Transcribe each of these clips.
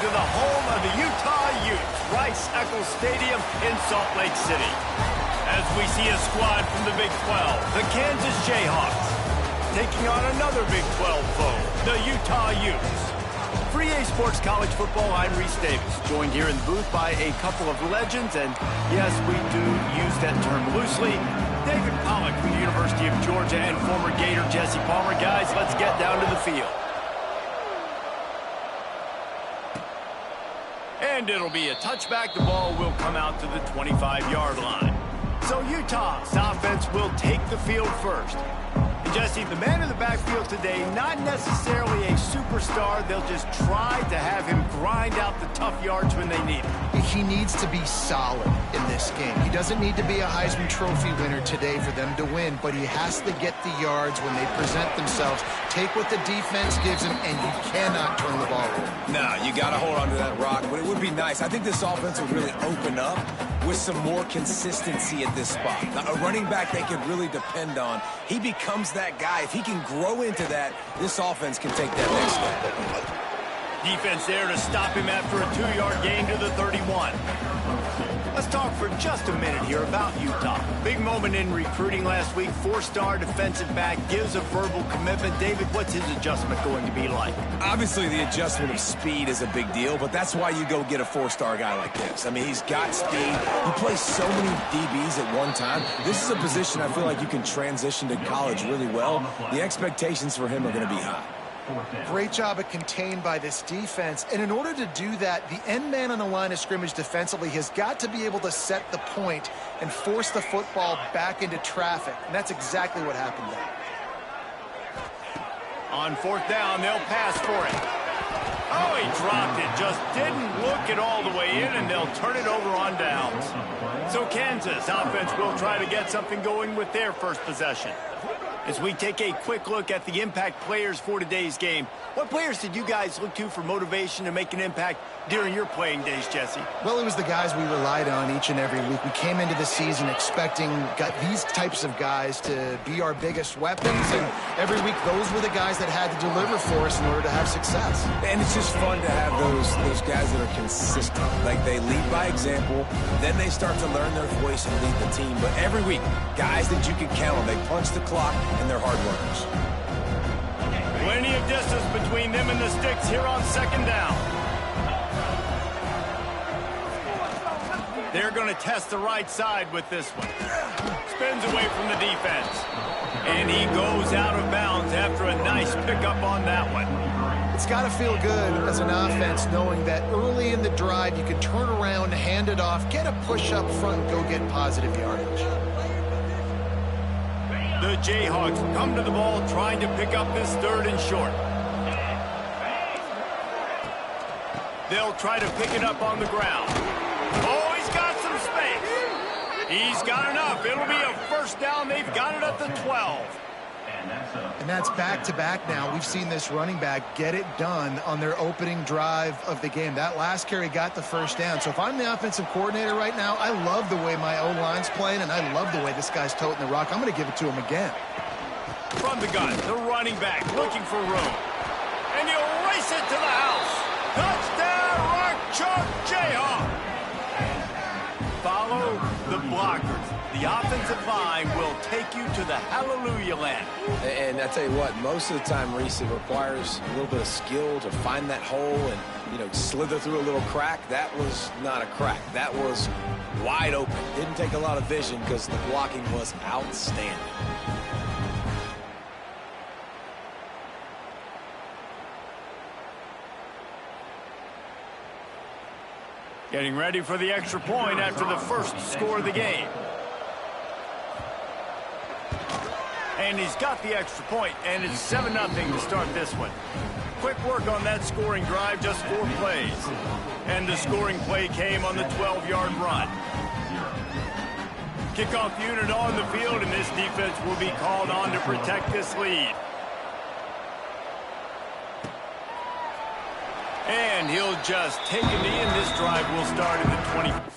to the home of the Utah Utes, Rice-Eccles Stadium in Salt Lake City. As we see a squad from the Big 12, the Kansas Jayhawks, taking on another Big 12 foe, the Utah Utes. For EA Sports College Football, I'm Reese Davis, joined here in the booth by a couple of legends, and yes, we do use that term loosely. David Pollack from the University of Georgia and former Gator Jesse Palmer. Guys, let's get down to the field. And it'll be a touchback. The ball will come out to the 25-yard line. So Utah's offense will take the field first. And Jesse, the man in the backfield today, not necessarily a superstar. They'll just try to have him grind out the tough yards when they need him. He needs to be solid in this game. He doesn't need to be a Heisman Trophy winner today for them to win, but he has to get the yards when they present themselves. Take what the defense gives him, and you cannot turn the ball over. No, you got to hold on to that rock, but it would be nice. I think this offense will really open up with some more consistency at this spot. Now, a running back they can really depend on. He becomes that guy. If he can grow into that, this offense can take that next step. Defense there to stop him after a 2-yard gain to the 31. Let's talk for just a minute here about Utah. Big moment in recruiting last week. 4-star defensive back gives a verbal commitment. David, what's his adjustment going to be like? Obviously, the adjustment of speed is a big deal, but that's why you go get a 4-star guy like this. I mean, he's got speed. He plays so many DBs at one time. This is a position I feel like you can transition to college really well. The expectations for him are going to be high. Great job at contained by this defense. And in order to do that, the end man on the line of scrimmage defensively has got to be able to set the point and force the football back into traffic. And that's exactly what happened there. On 4th down, they'll pass for it. Oh, he dropped it. Just didn't look it all the way in, and they'll turn it over on downs. So Kansas offense will try to get something going with their first possession. As we take a quick look at the impact players for today's game, what players did you guys look to for motivation to make an impact during your playing days, Jesse? Well, it was the guys we relied on each and every week. We came into the season expecting these types of guys to be our biggest weapons, and every week those were the guys that had to deliver for us in order to have success. And it's just fun to have those guys that are consistent. Like, they lead by example, then they start to learn their voice and lead the team. But every week, guys that you can count on, they punch the clock, and they're hard workers. Plenty of distance between them and the sticks here on 2nd down. They're going to test the right side with this one. Spins away from the defense. And he goes out of bounds after a nice pickup on that one. It's got to feel good as an offense knowing that early in the drive you can turn around, hand it off, get a push up front, and go get positive yardage. The Jayhawks come to the ball trying to pick up this 3rd and short. They'll try to pick it up on the ground. Oh, he's got some space. He's got enough. It'll be a 1st down. They've got it at the 12. And that's back-to-back now. We've seen this running back get it done on their opening drive of the game. That last carry got the 1st down. So if I'm the offensive coordinator right now, I love the way my O-line's playing, and I love the way this guy's toting the rock. I'm going to give it to him again. From the gun, the running back looking for room. And he'll race it to the house. Touchdown, Rock Chalk Jayhawk. Follow the blockers. The offensive line will take you to the hallelujah land. And I tell you what, most of the time, Reese, it requires a little bit of skill to find that hole and, slither through a little crack. That was not a crack. That was wide open. Didn't take a lot of vision because the blocking was outstanding. Getting ready for the extra point after the first score of the game. And he's got the extra point, and it's 7-0 to start this one. Quick work on that scoring drive, just 4 plays. And the scoring play came on the 12-yard run. Kickoff unit on the field, and this defense will be called on to protect this lead. And he'll just take a knee, and this drive will start in the 20.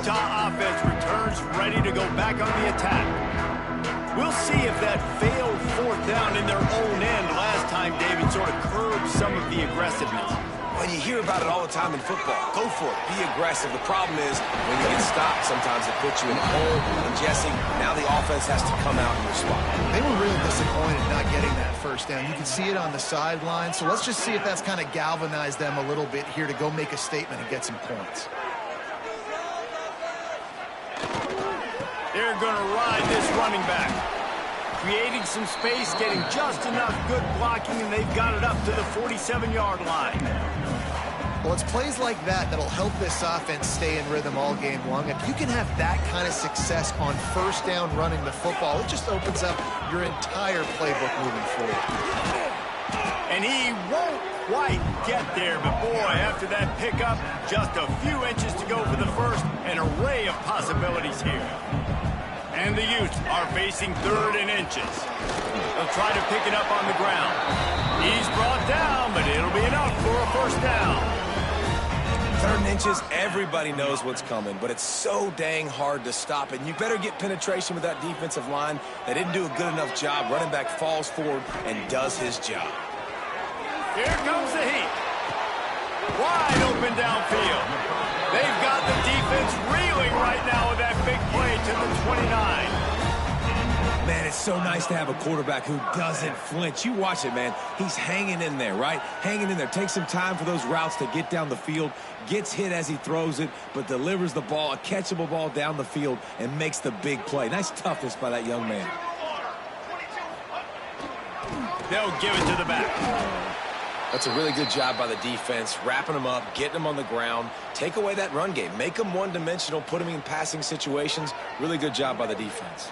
Utah offense returns ready to go back on the attack. We'll see if that failed fourth down in their own end last time, David, sort of curbed some of the aggressiveness. Well, you hear about it all the time in football. Go for it. Be aggressive. The problem is when you get stopped, sometimes it puts you in a hole. And Jesse, now the offense has to come out and respond. They were real disappointed not getting that first down. You can see it on the sideline. So let's just see if that's kind of galvanized them a little bit here to go make a statement and get some points. They're going to ride this running back. Creating some space, getting just enough good blocking, and they've got it up to the 47-yard line. Well, it's plays like that that'll help this offense stay in rhythm all game long. If you can have that kind of success on first down running the football, it just opens up your entire playbook moving forward. And he won't quite get there, but boy, after that pickup, just a few inches to go for the first, an array of possibilities here. And the Utes are facing 3rd and inches. They'll try to pick it up on the ground. He's brought down, but it'll be enough for a first down. 3rd and inches, everybody knows what's coming, but it's so dang hard to stop it. And you better get penetration with that defensive line. They didn't do a good enough job. Running back falls forward and does his job. Here comes the heat. Wide open downfield. They've got the defense reeling right now with that big play to the 29. Man, it's so nice to have a quarterback who doesn't flinch. You watch it, man. He's hanging in there, right? Hanging in there. Takes some time for those routes to get down the field. Gets hit as he throws it, but delivers the ball, a catchable ball down the field, and makes the big play. Nice toughness by that young man. They'll give it to the back. That's a really good job by the defense, wrapping them up, getting them on the ground. Take away that run game. Make them one-dimensional, put them in passing situations. Really good job by the defense.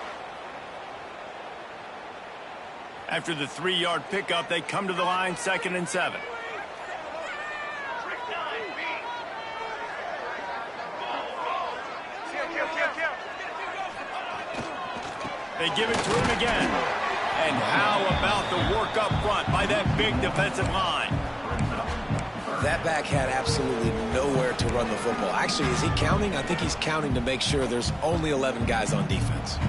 After the 3-yard pickup, they come to the line, 2nd and 7. They give it to him again. And how about the work up front by that big defensive line? That back had absolutely nowhere to run the football. Actually, is he counting? I think he's counting to make sure there's only 11 guys on defense.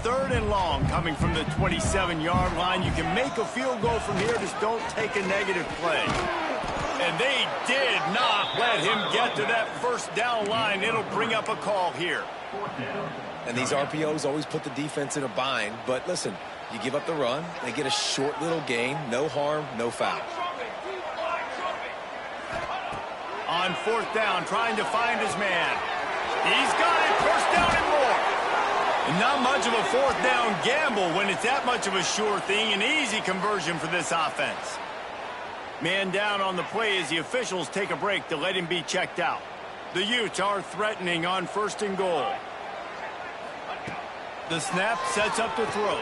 3rd and long coming from the 27-yard line. You can make a field goal from here, just don't take a negative play. And they did not let him get to that first down line. It'll bring up a call here. And these RPOs always put the defense in a bind. But listen, you give up the run, they get a short little gain, no harm, no foul. On 4th down, trying to find his man. He's got it, first down and more. And not much of a 4th down gamble when it's that much of a sure thing, an easy conversion for this offense. Man down on the play as the officials take a break to let him be checked out. The Utes are threatening on 1st and goal. The snap sets up to throw.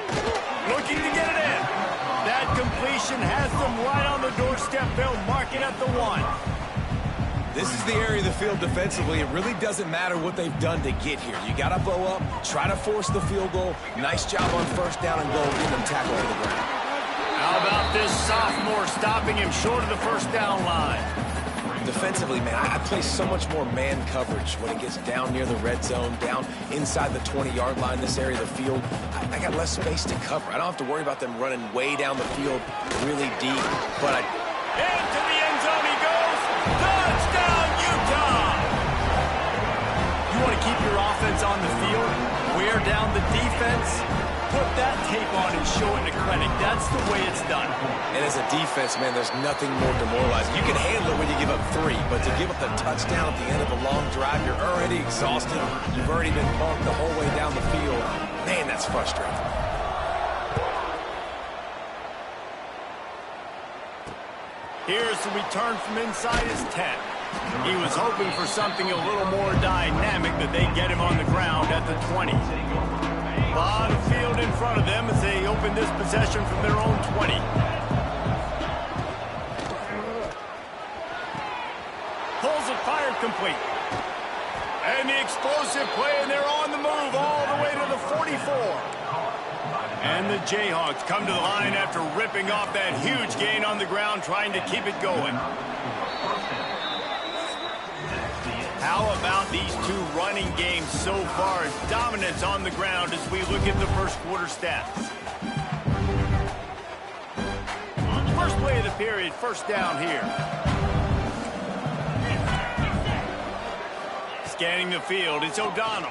Looking to get it in. That completion has them right on the doorstep. They'll mark it at the 1. This is the area of the field defensively. It really doesn't matter what they've done to get here. You got to bow up, try to force the field goal. Nice job on 1st down and goal. Get them tackled to the ground. How about this sophomore stopping him short of the first down line? Defensively, man, I play so much more man coverage when it gets down near the red zone, down inside the 20-yard line, this area of the field. I got less space to cover. I don't have to worry about them running way down the field really deep. But into the end zone he goes. Touchdown, Utah! You want to keep your offense on the field, wear down the defense, put that tape on and show it to clinic. That's the way it's done. And as a defense, man, there's nothing more demoralizing. You can handle it when you give up 3, but to give up the touchdown at the end of a long drive, you're already exhausted. You've already been bumped the whole way down the field. Man, that's frustrating. Here's the return from inside his 10. He was hoping for something a little more dynamic, but they get him on the ground at the 20. A lot of field in front of them as they open this possession from their own 20. Pulls it, fired complete. And the explosive play, and they're on the move all the way to the 44. And the Jayhawks come to the line after ripping off that huge gain on the ground, trying to keep it going. How How about these two running games so far? Dominance on the ground as we look at the first quarter stats. First play of the period, first down here. Scanning the field, it's O'Donnell.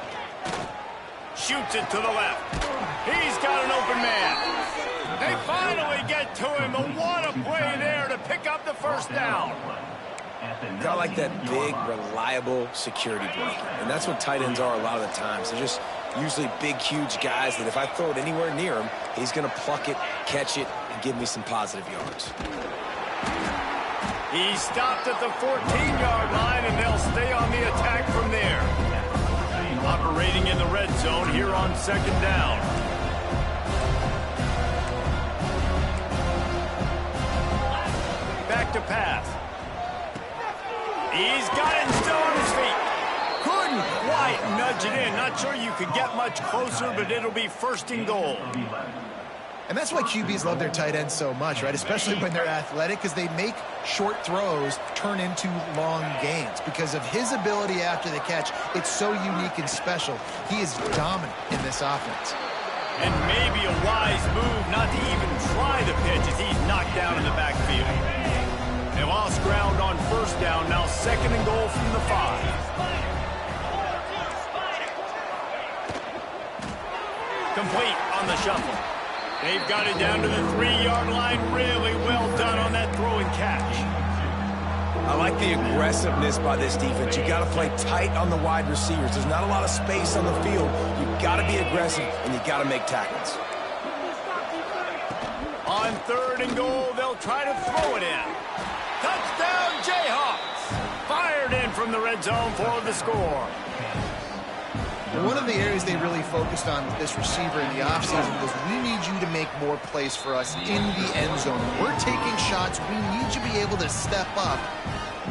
Shoots it to the left. He's got an open man. They finally get to him, and what a play there to pick up the first down. I like that big, reliable security blanket. And that's what tight ends are a lot of the times. They're just usually big, huge guys that if I throw it anywhere near him, he's going to pluck it, catch it, and give me some positive yards. He stopped at the 14-yard line, and they'll stay on the attack from there. Operating in the red zone here on second down. Back to pass. He's got it still on his feet. Couldn't quite nudge it in. Not sure you could get much closer, but it'll be first and goal. And that's why QBs love their tight ends so much, right? Especially when they're athletic, because they make short throws turn into long gains. Because of his ability after the catch, it's so unique and special. He is dominant in this offense. And maybe a wise move not to even try the pitch as he's knocked down in the backfield. They lost ground on first down, now second and goal from the 5. Complete on the shuffle. They've got it down to the 3-yard line. Really well done on that throw and catch. I like the aggressiveness by this defense. You got to play tight on the wide receivers. There's not a lot of space on the field. You got to be aggressive, and you got to make tackles. On third and goal, they'll try to throw it in. Touchdown, Jayhawks! Fired in from the red zone for the score. One of the areas they really focused on with this receiver in the offseason was we need you to make more plays for us in the end zone. We're taking shots. We need you to be able to step up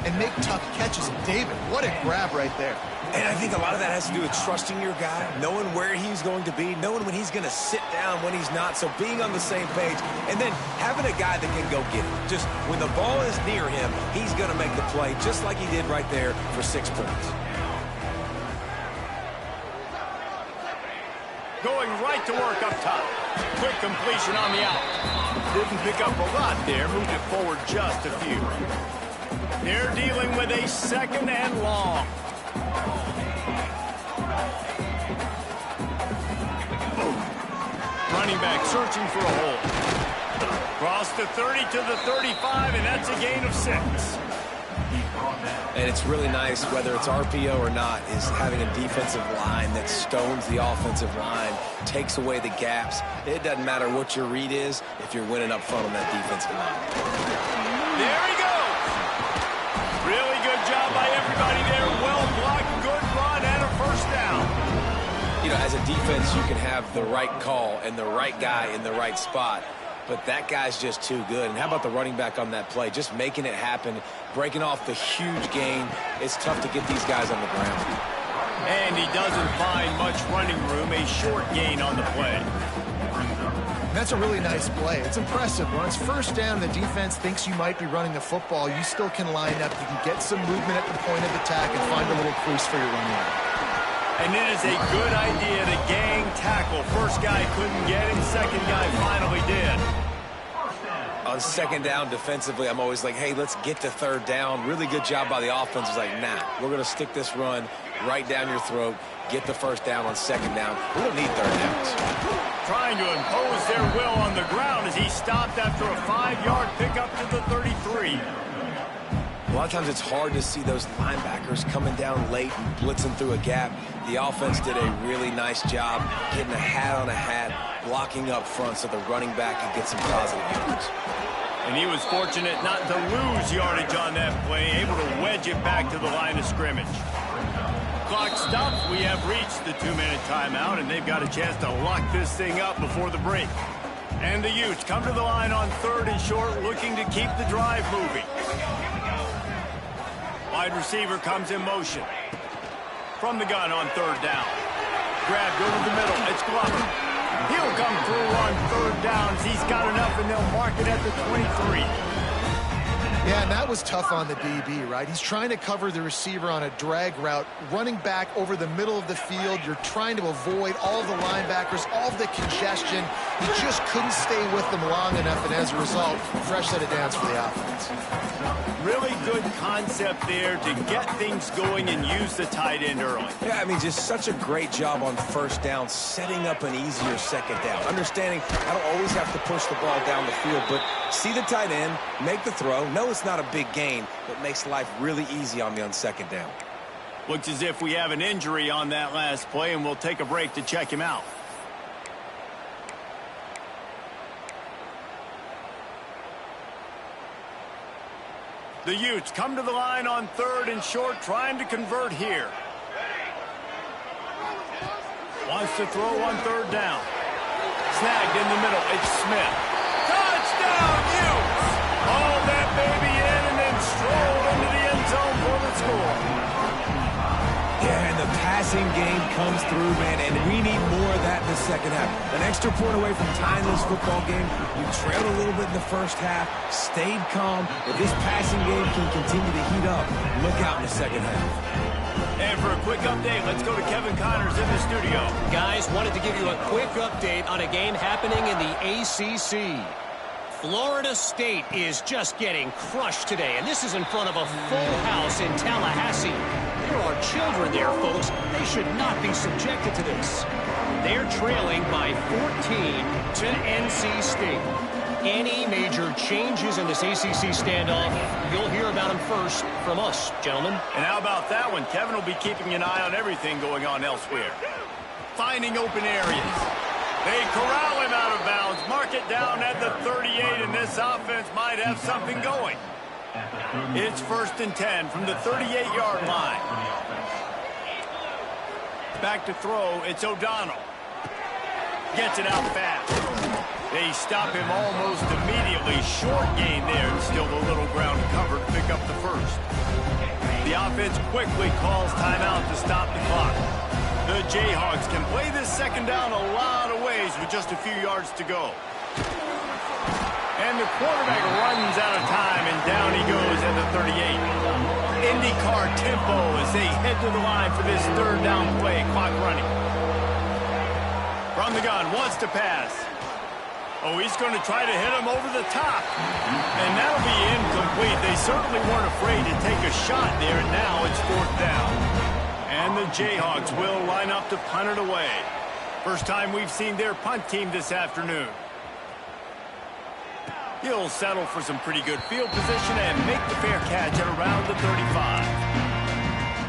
and make tough catches. And David, what a grab right there. And I think a lot of that has to do with trusting your guy, knowing where he's going to be, knowing when he's going to sit down, when he's not, so being on the same page, and then having a guy that can go get it. Just when the ball is near him, he's going to make the play, just like he did right there for 6 points. Going right to work up top. Quick completion on the out. Didn't pick up a lot there, moved it forward just a few. They're dealing with a second and long. Running back searching for a hole. Cross the 30 to the 35, and that's a gain of 6. And it's really nice, whether it's RPO or not, is having a defensive line that stones the offensive line, takes away the gaps. It doesn't matter what your read is if you're winning up front on that defensive line. There he goes. Really good job by everybody there. Well blocked, good run, and a first down. You know, as a defense, you can have the right call and the right guy in the right spot, but that guy's just too good. And how about the running back on that play? Just making it happen, breaking off the huge gain. It's tough to get these guys on the ground. And he doesn't find much running room, a short gain on the play. That's a really nice play. It's impressive. When it's first down, the defense thinks you might be running the football. You still can line up. You can get some movement at the point of attack and find a little crease for your running back. And it is a good idea to gang tackle. First guy couldn't get him, second guy finally did. On second down defensively, I'm always like, hey, let's get to third down. Really good job by the offense. It's like, nah, we're going to stick this run right down your throat, get the first down on second down. We don't need third downs. Trying to impose their will on the ground as he stopped after a 5-yard pickup to the 33. A lot of times it's hard to see those linebackers coming down late and blitzing through a gap. The offense did a really nice job getting a hat on a hat, blocking up front so the running back could get some positive yards. And he was fortunate not to lose yardage on that play, able to wedge it back to the line of scrimmage. Clock stops. We have reached the 2-minute timeout, and they've got a chance to lock this thing up before the break. And the Utes come to the line on third and short, looking to keep the drive moving. Wide receiver comes in motion. From the gun on third down. Grabbed over the middle. It's Glover. He'll come through on third downs. He's got enough, and they'll mark it at the 23. Yeah, and that was tough on the DB, right? He's trying to cover the receiver on a drag route, running back over the middle of the field. You're trying to avoid all of the linebackers, all of the congestion. He just couldn't stay with them long enough, and as a result, fresh set of downs for the offense. Really good concept there to get things going and use the tight end early. Yeah, I mean, just such a great job on first down, setting up an easier second down. Understanding I don't always have to push the ball down the field, but see the tight end, make the throw. No, it's not a big gain, but makes life really easy on me on second down. Looks as if we have an injury on that last play, and we'll take a break to check him out. The Utes come to the line on 3rd and short, trying to convert here. Wants to throw on 3rd down. Snagged in the middle. It's Smith. Touchdown, Utes! Haul that baby in and then stroll into the end zone for the score. Yeah, and the passing game comes through, man, and we need more of that in the second half. An extra point away from tying this football game. You trailed a little bit in the first half, stayed calm. If this passing game can continue to heat up, look out in the second half. And for a quick update, let's go to Kevin Connors in the studio. Guys, wanted to give you a quick update on a game happening in the ACC. Florida State is just getting crushed today, and this is in front of a full house in Tallahassee. There are children there, folks. They should not be subjected to this. They're trailing by 14 to NC State. Any major changes in this ACC standoff, you'll hear about them first from us, gentlemen. And how about that one? Kevin will be keeping an eye on everything going on elsewhere. Finding open areas. They corral him out of bounds. Mark it down at the 38, and this offense might have something going. It's 1st and 10 from the 38-yard line. Back to throw. It's O'Donnell. Gets it out fast. They stop him almost immediately. Short gain there, and still a little ground cover to pick up the first. The offense quickly calls timeout to stop the clock. The Jayhawks can play this second down a lot of ways with just a few yards to go. And the quarterback runs out of time, and down he goes at the 38. IndyCar tempo as they head to the line for this 3rd down play. Clock running. From the gun, wants to pass. Oh, he's going to try to hit him over the top. And that'll be incomplete. They certainly weren't afraid to take a shot there, and now it's 4th down. And the Jayhawks will line up to punt it away. First time we've seen their punt team this afternoon. He'll settle for some pretty good field position and make the fair catch at around the 35.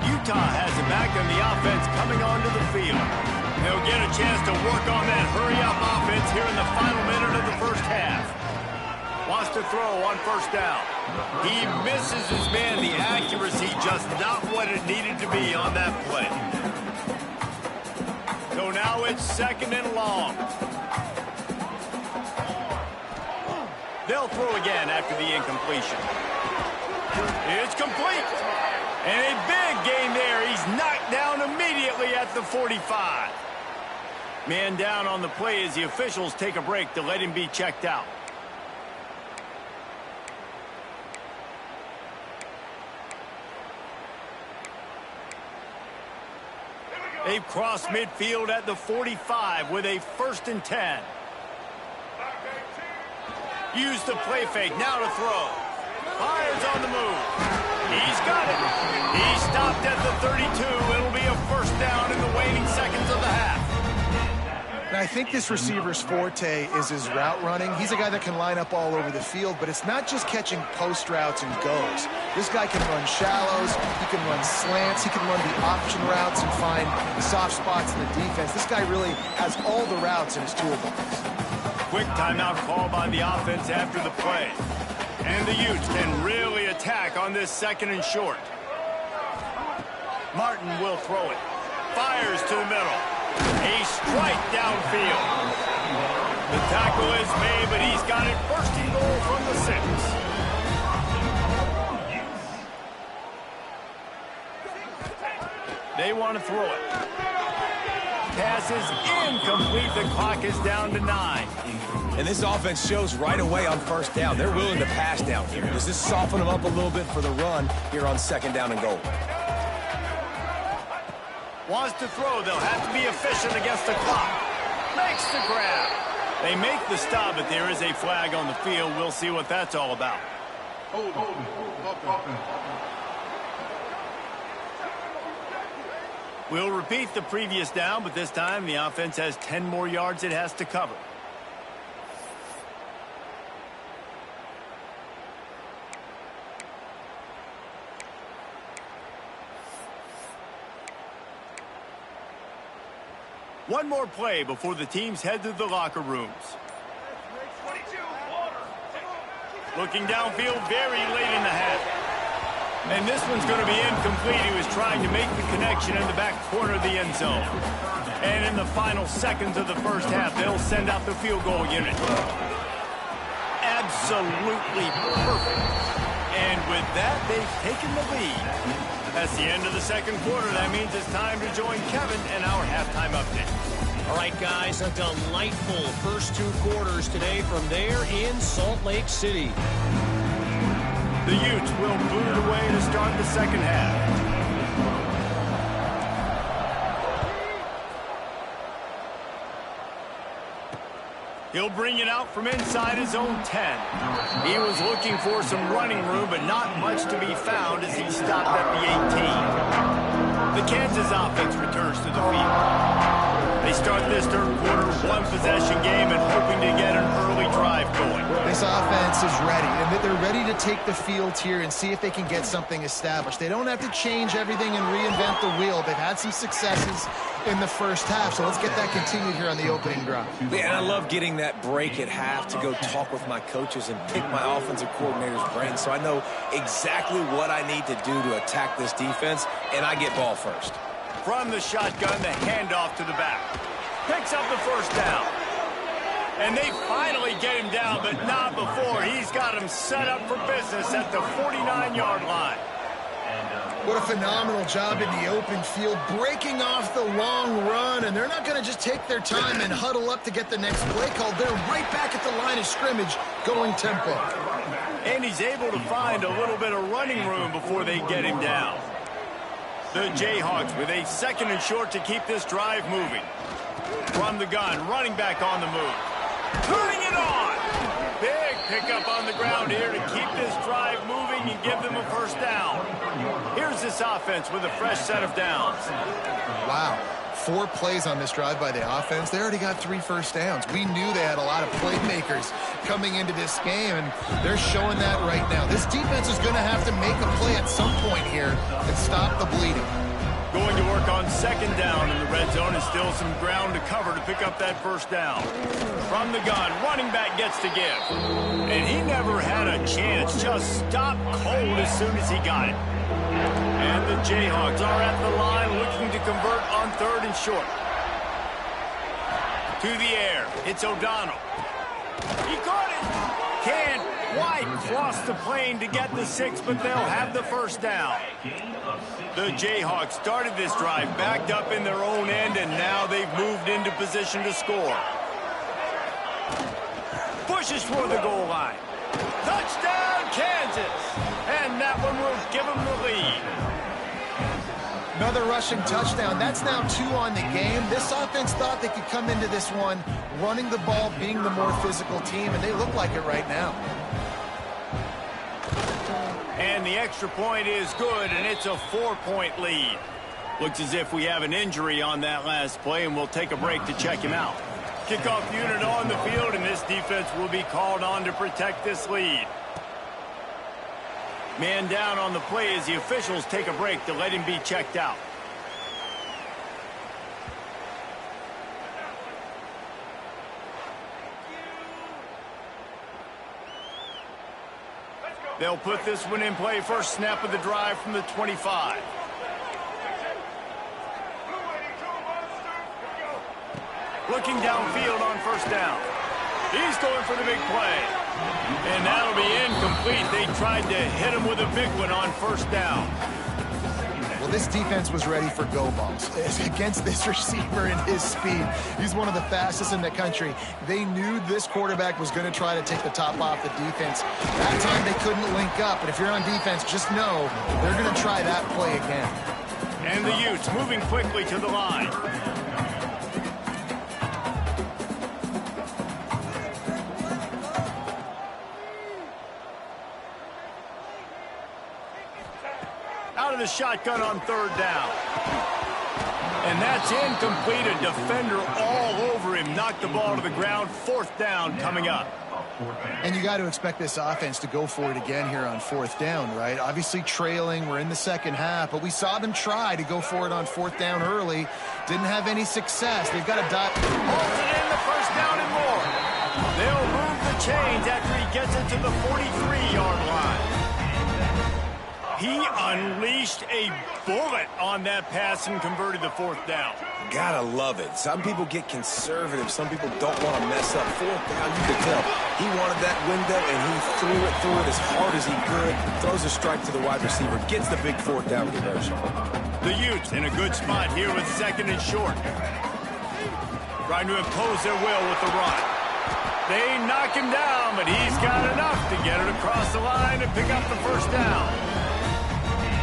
Utah has it back, and the offense coming onto the field. They'll get a chance to work on that hurry-up offense here in the final minute of the first half. Wants to throw on 1st down. He misses his man. The accuracy just not what it needed to be on that play. So now it's 2nd and long. They'll throw again after the incompletion. It's complete. And a big gain there. He's knocked down immediately at the 45. Man down on the play as the officials take a break to let him be checked out. They've crossed midfield at the 45 with a 1st and 10. Use the play fake, now to throw. Fires on the move. He's got it. He stopped at the 32. It'll be a 1st down in the waning seconds of the half. And I think this receiver's forte is his route running. He's a guy that can line up all over the field, but it's not just catching post routes and goes. This guy can run shallows, he can run slants, he can run the option routes and find soft spots in the defense. This guy really has all the routes in his toolbox. Quick timeout call by the offense after the play. And the Utes can really attack on this 2nd and short. Martin will throw it. Fires to the middle. A strike downfield. The tackle is made, but he's got it 1st and goal from the 6. They want to throw it. Pass is incomplete. The clock is down to 9. And this offense shows right away on first down. They're willing to pass down here. Does this soften them up a little bit for the run here on 2nd down and goal? Wants to throw. They'll have to be efficient against the clock. Makes the grab. They make the stop, but there is a flag on the field. We'll see what that's all about. We'll repeat the previous down, but this time the offense has 10 more yards it has to cover. One more play before the teams head to the locker rooms. Looking downfield very late in the half. And this one's going to be incomplete. He was trying to make the connection in the back corner of the end zone. And in the final seconds of the first half, they'll send out the field goal unit. Absolutely perfect. And with that, they've taken the lead. That's the end of the second quarter. That means it's time to join Kevin and our halftime update. All right, guys, a delightful first 2 quarters today from there in Salt Lake City. The Utes will boot it away to start the second half. He'll bring it out from inside his own 10. He was looking for some running room, but not much to be found as he stopped at the 18. The Kansas offense returns to the field. They start this third quarter, one-possession game, and hoping to get an early drive going. This offense is ready, and they're ready to take the field here and see if they can get something established. They don't have to change everything and reinvent the wheel. They've had some successes in the first half, so let's get that continued here on the opening drive. Yeah, and I love getting that break at half to go talk with my coaches and pick my offensive coordinator's brain so I know exactly what I need to do to attack this defense, and I get ball first. From the shotgun, the handoff to the back. Picks up the first down. And they finally get him down, but not before. He's got him set up for business at the 49-yard line. What a phenomenal job in the open field, breaking off the long run, and they're not going to just take their time and huddle up to get the next play called. They're right back at the line of scrimmage, going tempo. And he's able to find a little bit of running room before they get him down. The Jayhawks with a 2nd and short to keep this drive moving. From the gun, running back on the move. Turning it on! Big pickup on the ground here to keep this drive moving and give them a first down. Here's this offense with a fresh set of downs. Wow. 4 plays on this drive by the offense. They already got 3 first downs. We knew they had a lot of playmakers coming into this game, and they're showing that right now. This defense is going to have to make a play at some point here and stop the bleeding. Going to work on 2nd down in the red zone, and still some ground to cover to pick up that first down. From the gun, running back gets to give. And he never had a chance, just stopped cold as soon as he got it. And the Jayhawks are at the line looking to convert on 3rd and short. To the air, it's O'Donnell. He caught it! Can't quite cross the plane to get the 6, but they'll have the first down. The Jayhawks started this drive backed up in their own end, and now they've moved into position to score. Pushes for the goal line. Touchdown, Kansas! And that one will give them the lead. Another rushing touchdown. That's now 2 on the game. This offense thought they could come into this one running the ball, being the more physical team, and they look like it right now. And the extra point is good, and it's a 4-point lead. Looks as if we have an injury on that last play, and we'll take a break to check him out. Kickoff unit on the field, and this defense will be called on to protect this lead. Man down on the play as the officials take a break to let him be checked out. They'll put this one in play. First snap of the drive from the 25. Looking downfield on first down. He's going for the big play. And that'll be incomplete. They tried to hit him with a big one on first down. Well, Well, this defense was ready for go balls. Against this receiver and his speed, he's one of the fastest in the country. They knew this quarterback was going to try to take the top off the defense. That time they couldn't link up, but if you're on defense, just know they're going to try that play again. And the Utes moving quickly to the line. Out of the shotgun on third down. And that's incomplete. A defender all over him. Knocked the ball to the ground. Fourth down coming up. And you got to expect this offense to go for it again here on fourth down, right? Obviously trailing. We're in the second half, but we saw them try to go for it on fourth down early. Didn't have any success. They've got to dive. Holds it in, the first down and more. They'll move the chains after he gets it to the 43-yard line. He unleashed a bullet on that pass and converted the fourth down. Gotta love it. Some people get conservative. Some people don't want to mess up. Fourth down, you could tell. He wanted that window, and he threw it as hard as he could. Throws a strike to the wide receiver. Gets the big fourth down conversion. The Utes in a good spot here with second and short. Trying to impose their will with the run. They knock him down, but he's got enough to get it across the line and pick up the first down.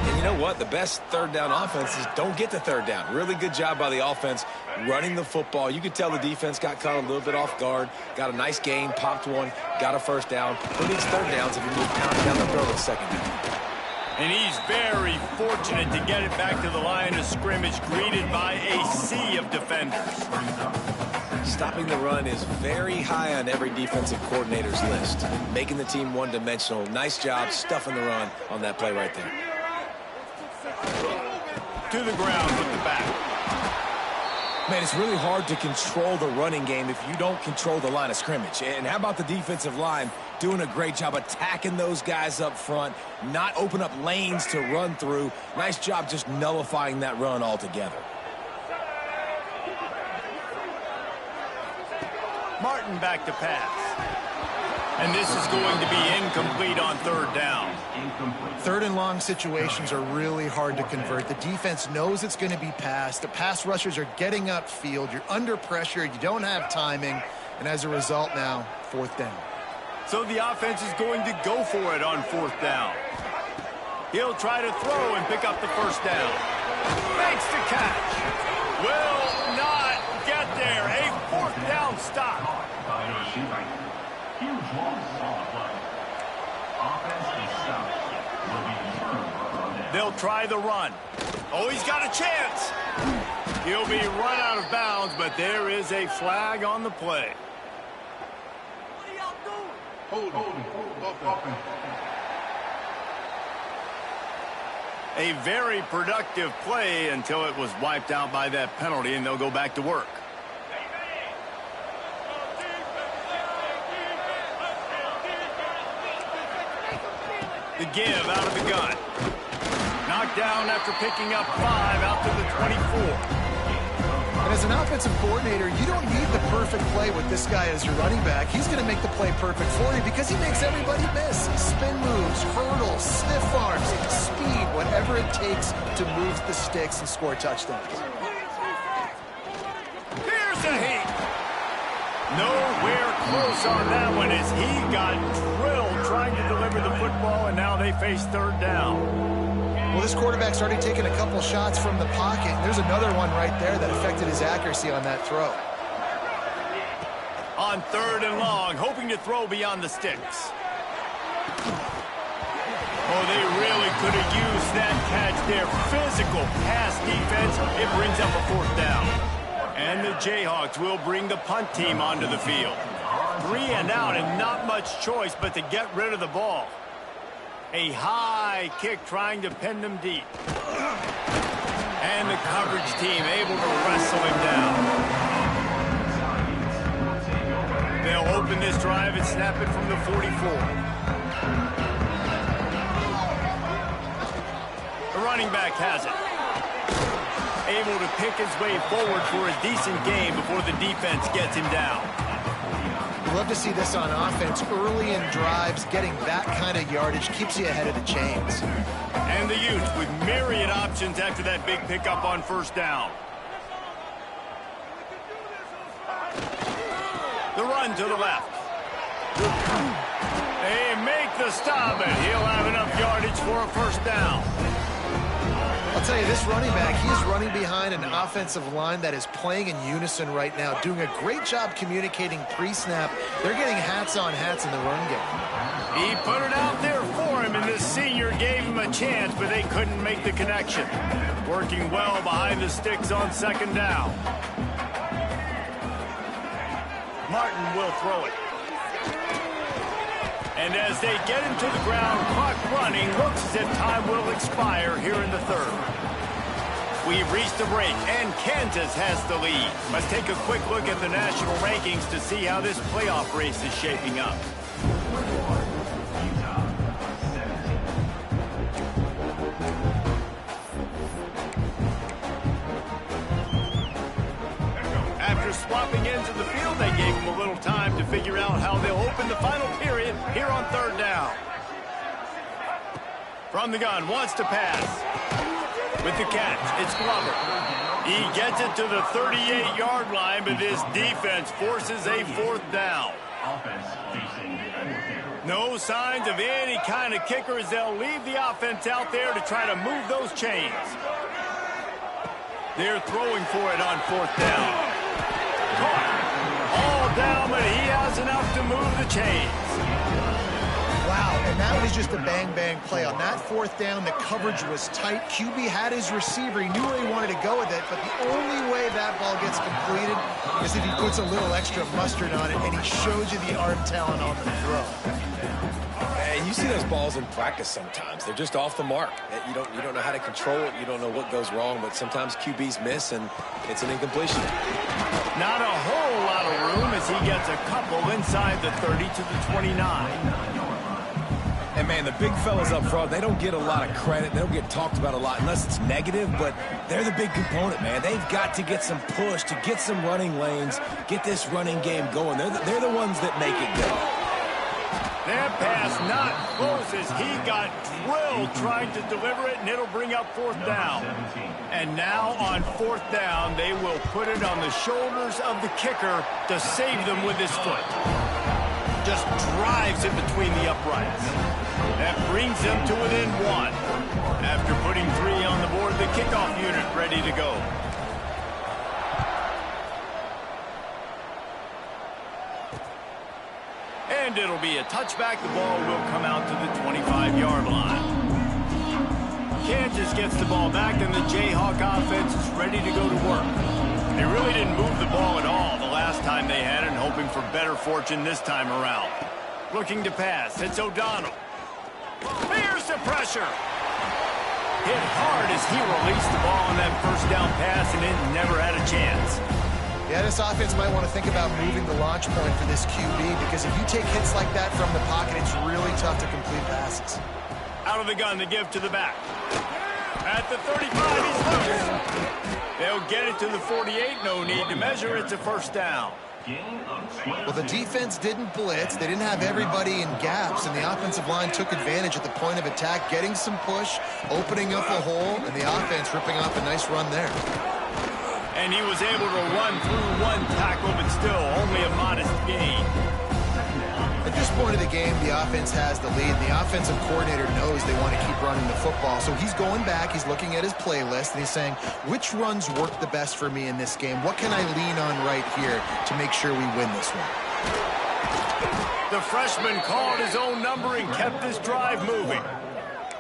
And you know what? The best third down offenses don't get to third down. Really good job by the offense running the football. You could tell the defense got caught a little bit off guard. Got a nice gain, popped one, got a first down. Who needs third downs if you move down the throw at second down? And he's very fortunate to get it back to the line of scrimmage, greeted by a sea of defenders. Stopping the run is very high on every defensive coordinator's list. Making the team one-dimensional. Nice job stuffing the run on that play right there. To the ground with the back. Man, it's really hard to control the running game if you don't control the line of scrimmage. And how about the defensive line doing a great job attacking those guys up front, not open up lanes to run through. Nice job just nullifying that run altogether. Martin back to pass. And this is going to be incomplete on third down. Third and long situations are really hard to convert. The defense knows it's going to be passed. The pass rushers are getting upfield. You're under pressure. You don't have timing. And as a result now, fourth down. So the offense is going to go for it on fourth down. He'll try to throw and pick up the first down. Makes the catch. Will not get there. A fourth down stop. They'll try the run. Oh, he's got a chance. He'll be run out of bounds, but there is a flag on the play. A very productive play until it was wiped out by that penalty, and they'll go back to work. The give out of the gun. Knocked down after picking up 5 out to the 24. And as an offensive coordinator, you don't need the perfect play with this guy as your running back. He's going to make the play perfect for you because he makes everybody miss. Spin moves, hurdles, stiff arms, speed, whatever it takes to move the sticks and score touchdowns. Here's the heat. Nowhere close on that one as he got drilled trying to deliver the football, and now they face third down. Well, this quarterback's already taken a couple shots from the pocket. There's another one right there that affected his accuracy on that throw. On third and long, hoping to throw beyond the sticks. Oh, they really could have used that catch there. Physical pass defense. It brings up a fourth down. And the Jayhawks will bring the punt team onto the field. 3 and out and not much choice but to get rid of the ball. A high kick trying to pin them deep. And the coverage team able to wrestle him down. They'll open this drive and snap it from the 44. The running back has it. Able to pick his way forward for a decent game before the defense gets him down. Love to see this on offense. Early in drives, getting that kind of yardage keeps you ahead of the chains. And the Utes with myriad options after that big pickup on first down. The run to the left. They make the stop, and he'll have enough yardage for a first down. I'll tell you, this running back, he's running behind an offensive line that is playing in unison right now, doing a great job communicating pre-snap. They're getting hats on hats in the run game. He put it out there for him, and this senior gave him a chance, but they couldn't make the connection. Working well behind the sticks on second down. Martin will throw it. And as they get him to the ground, clock running, looks as if time will expire here in the third. We've reached the break, and Kansas has the lead. Let's take a quick look at the national rankings to see how this playoff race is shaping up. After swapping ends of the field, they gave him a little time to figure out how they'll open the final period here on third down. From the gun, wants to pass. With the catch, it's Glover. He gets it to the 38-yard line, but this defense forces a fourth down. No signs of any kind of kicker as they'll leave the offense out there to try to move those chains. They're throwing for it on fourth down. Caught. All down, but he has enough to move the chains. Wow, and that was just a bang-bang play. On that fourth down, the coverage was tight. QB had his receiver. He knew where he wanted to go with it, but the only way that ball gets completed is if he puts a little extra mustard on it, and he shows you the arm talent on the throw. And you see those balls in practice sometimes. They're just off the mark. You don't know how to control it. You don't know what goes wrong, but sometimes QBs miss, and it's an incompletion. Not a whole lot of room as he gets a couple inside the 30 to the 29. And, man, the big fellas up front, they don't get a lot of credit. They don't get talked about a lot unless it's negative, but they're the big component, man. They've got to get some push, to get some running lanes, get this running game going. They're the ones that make it go. That pass not close as he got drilled trying to deliver it, and it'll bring up fourth down. And now on fourth down, they will put it on the shoulders of the kicker to save them with his foot. Just drives it between the uprights. That brings them to within one. After putting 3 on the board, the kickoff unit ready to go. And it'll be a touchback. The ball will come out to the 25-yard line. Kansas gets the ball back, and the Jayhawk offense is ready to go to work. They really didn't move the ball at all the last time they had it, and hoping for better fortune this time around. Looking to pass. It's O'Donnell. Here's the pressure. Hit hard as he released the ball on that first down pass, and it never had a chance. Yeah, this offense might want to think about moving the launch point for this QB, because if you take hits like that from the pocket, it's really tough to complete passes. Out of the gun to give to the back. At the 35, he's loose. They'll get it to the 48. No need to measure. It's a first down. Well, the defense didn't blitz. They didn't have everybody in gaps, and the offensive line took advantage at the point of attack, getting some push, opening up a hole, and the offense ripping off a nice run there. And he was able to run through one tackle, but still only a modest gain. At this point of the game, the offense has the lead. The offensive coordinator knows they want to keep running the football. So he's going back, he's looking at his playlist, and he's saying, which runs work the best for me in this game? What can I lean on right here to make sure we win this one? The freshman called his own number and kept this drive moving.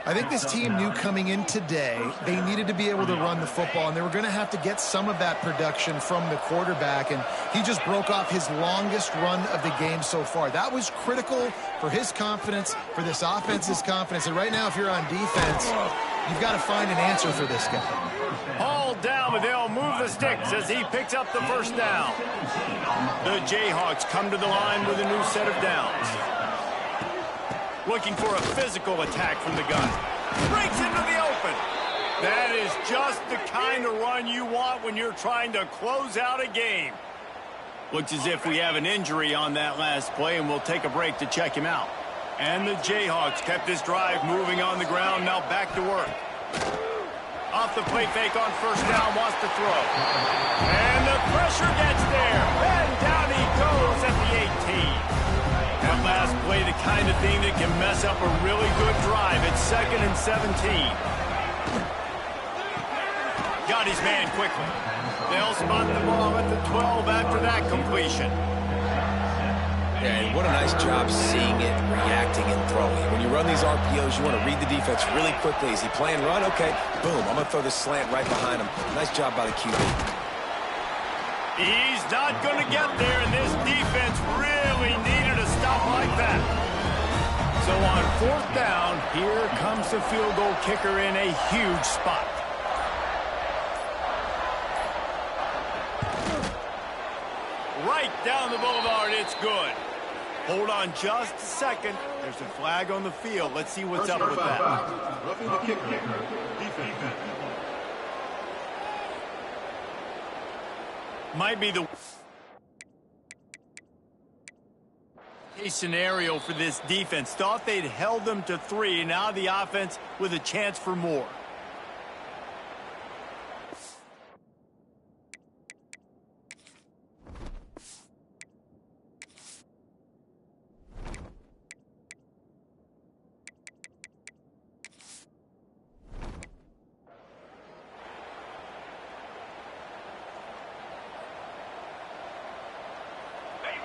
I think this team knew coming in today they needed to be able to run the football, and they were going to have to get some of that production from the quarterback, and he just broke off his longest run of the game so far. That was critical for his confidence, for this offense's confidence, and right now if you're on defense, you've got to find an answer for this guy. Hauled down, but they'll move the sticks as he picks up the first down. The Jayhawks come to the line with a new set of downs. Looking for a physical attack from the gun. Breaks into the open. That is just the kind of run you want when you're trying to close out a game. Looks as if we have an injury on that last play, and we'll take a break to check him out. And the Jayhawks kept this drive moving on the ground. Now back to work. Off the play fake on first down, wants to throw. And the pressure gets there. And down he goes at the 18. That last play, the kind of thing that can mess up a really good drive. It's 2nd and 17. Got his man quickly. They'll spot the ball at the 12 after that completion. Yeah, and what a nice job seeing it, reacting, and throwing. When you run these RPOs, you want to read the defense really quickly. Is he playing run? Okay, boom, I'm going to throw this slant right behind him. Nice job by the QB. He's not going to get there, and this defense really needed a stop like that. So on 4th down, here comes the field goal kicker in a huge spot. Right down the boulevard, it's good. Hold on just a second. There's a flag on the field. Let's see what's up with that. Roughing the kicker. Defense. Might be the case scenario for this defense. Thought they'd held them to 3. Now the offense with a chance for more.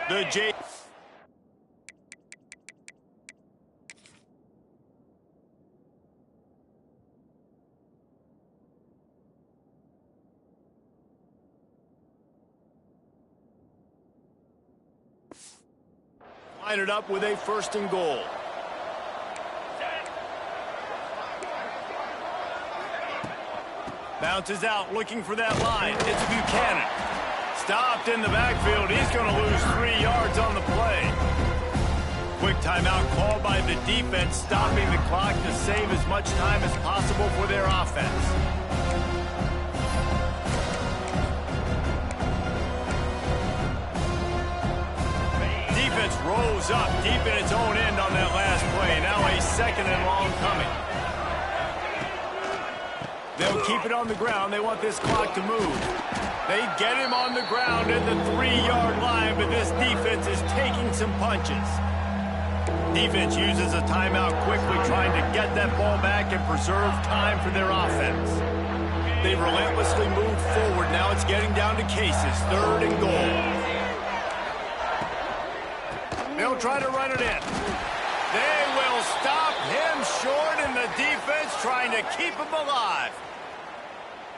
The J. Line it up with a 1st and goal. Bounces out, looking for that line. It's Buchanan. Stopped in the backfield. He's going to lose 3 yards on the play. Quick timeout called by the defense, stopping the clock to save as much time as possible for their offense. Defense rolls up deep in its own end on that last play. Now a 2nd and long coming. They'll keep it on the ground. They want this clock to move. They get him on the ground at the 3-yard line, but this defense is taking some punches. Defense uses a timeout quickly, trying to get that ball back and preserve time for their offense. They relentlessly move forward. Now it's getting down to cases. 3rd and goal. They'll try to run it in. They will stop him short, and the defense trying to keep him alive.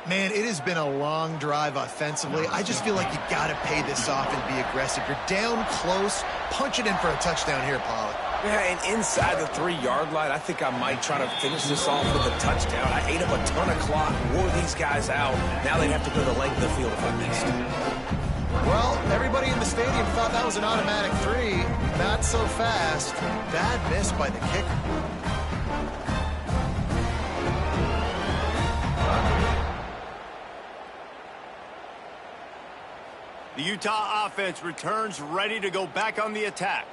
Man, it has been a long drive offensively. I just feel like you got to pay this off and be aggressive. You're down close. Punch it in for a touchdown here, Pollard. Yeah, and inside the 3-yard line, I think I might try to finish this off with a touchdown. I ate up a ton of clock, wore these guys out. Now they'd have to go the length of the field if I missed. Well, everybody in the stadium thought that was an automatic 3. Not so fast. Bad miss by the kicker. The Utah offense returns ready to go back on the attack.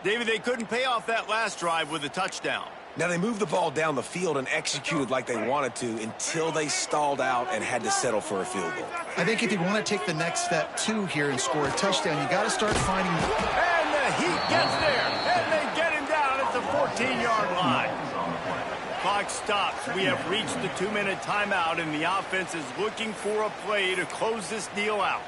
David, they couldn't pay off that last drive with a touchdown. Now, they moved the ball down the field and executed like they wanted to until they stalled out and had to settle for a field goal. I think if you want to take the next step, too, here and score a touchdown, you got to start finding... And the Heat gets there, and they get him down at the 14-yard line. Clock stops. We have reached the 2-minute timeout, and the offense is looking for a play to close this deal out.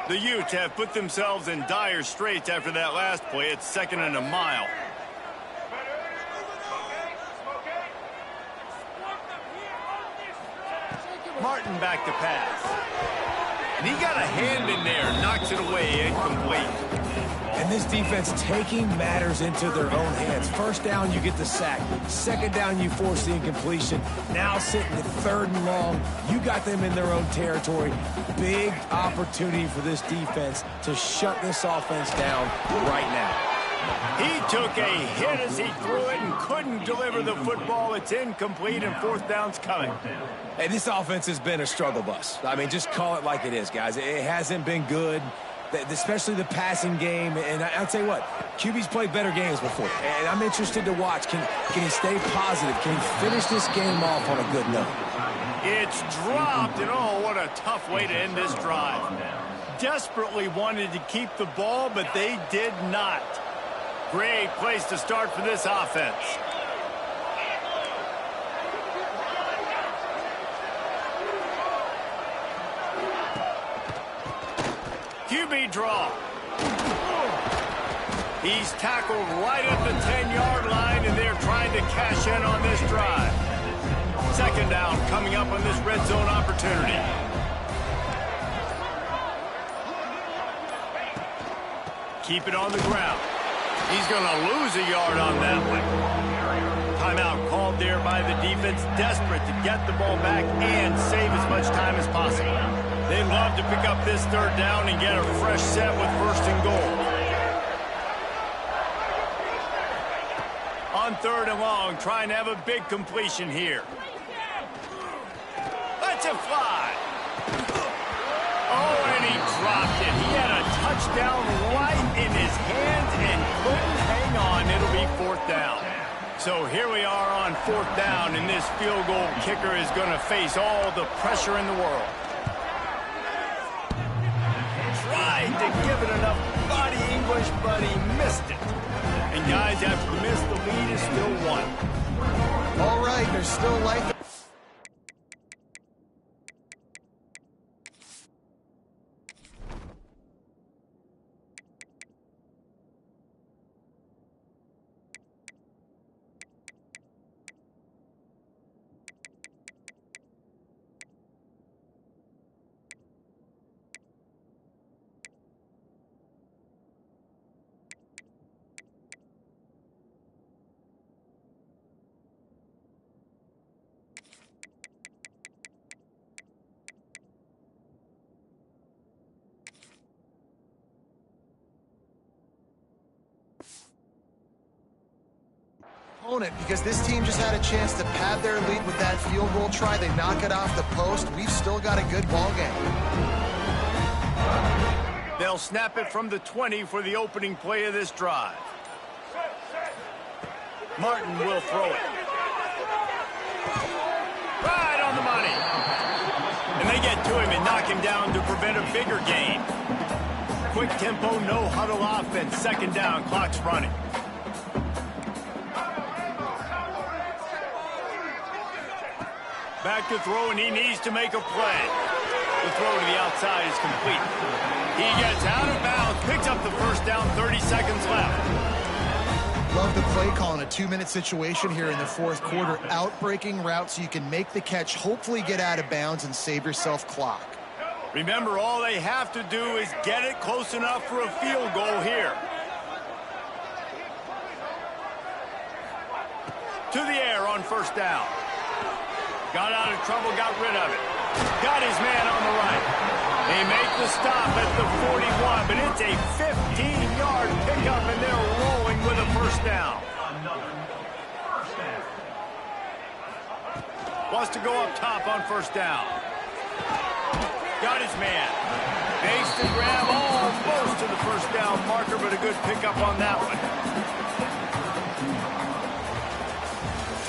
The Utes have put themselves in dire straits after that last play. It's 2nd and a mile. Martin back to pass. And he got a hand in there, knocks it away, incomplete. And this defense taking matters into their own hands. 1st down, you get the sack. 2nd down, you force the incompletion. Now sitting at 3rd and long, you got them in their own territory. Big opportunity for this defense to shut this offense down right now. He took a hit as he threw it and couldn't deliver the football. It's incomplete, and 4th down's coming. Hey, this offense has been a struggle bus. I mean, just call it like it is, guys. It hasn't been good. especially the passing game. And I'll tell you what, QB's played better games before. And I'm interested to watch. Can he stay positive? Can he finish this game off on a good note? It's dropped, and oh, what a tough way to end this drive. Desperately wanted to keep the ball, but they did not. Great place to start for this offense. QB draw. He's tackled right at the 10-yard line, and they're trying to cash in on this drive. Second down coming up on this red zone opportunity. Keep it on the ground. He's going to lose a yard on that one. Timeout called there by the defense, desperate to get the ball back and save as much time as possible. They love to pick up this third down and get a fresh set with first and goal. On third and long, trying to have a big completion here. Let's it fly. Oh, and he dropped it. He had a touchdown right in his hands and couldn't hang on. It'll be fourth down. So here we are on fourth down, and this field goal kicker is going to face all the pressure in the world. Tried to give it enough body English, but he missed it. And guys, after the miss, the lead is still one. All right, there's still life. Because this team just had a chance to pad their lead with that field goal try. They knock it off the post. We've still got a good ball game. They'll snap it from the 20 for the opening play of this drive. Martin will throw it. Right on the money. And they get to him and knock him down to prevent a bigger gain. Quick tempo, no huddle offense. Second down, clock's running. Back to throw, and he needs to make a play. The throw to the outside is complete. He gets out of bounds, picks up the first down, 30 seconds left. Love the play call in a 2-minute situation here in the fourth quarter. Out-breaking route so you can make the catch, hopefully get out of bounds, and save yourself clock. Remember, all they have to do is get it close enough for a field goal here. To the air on first down. Got out of trouble, got rid of it. Got his man on the right. They make the stop at the 41, but it's a 15-yard pickup, and they're rolling with a first down. Wants to go up top on first down. Got his man. Makes the grab almost to the first down marker, but a good pickup on that one.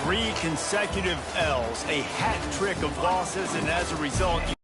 3 consecutive L's, a hat trick of losses, and as a result,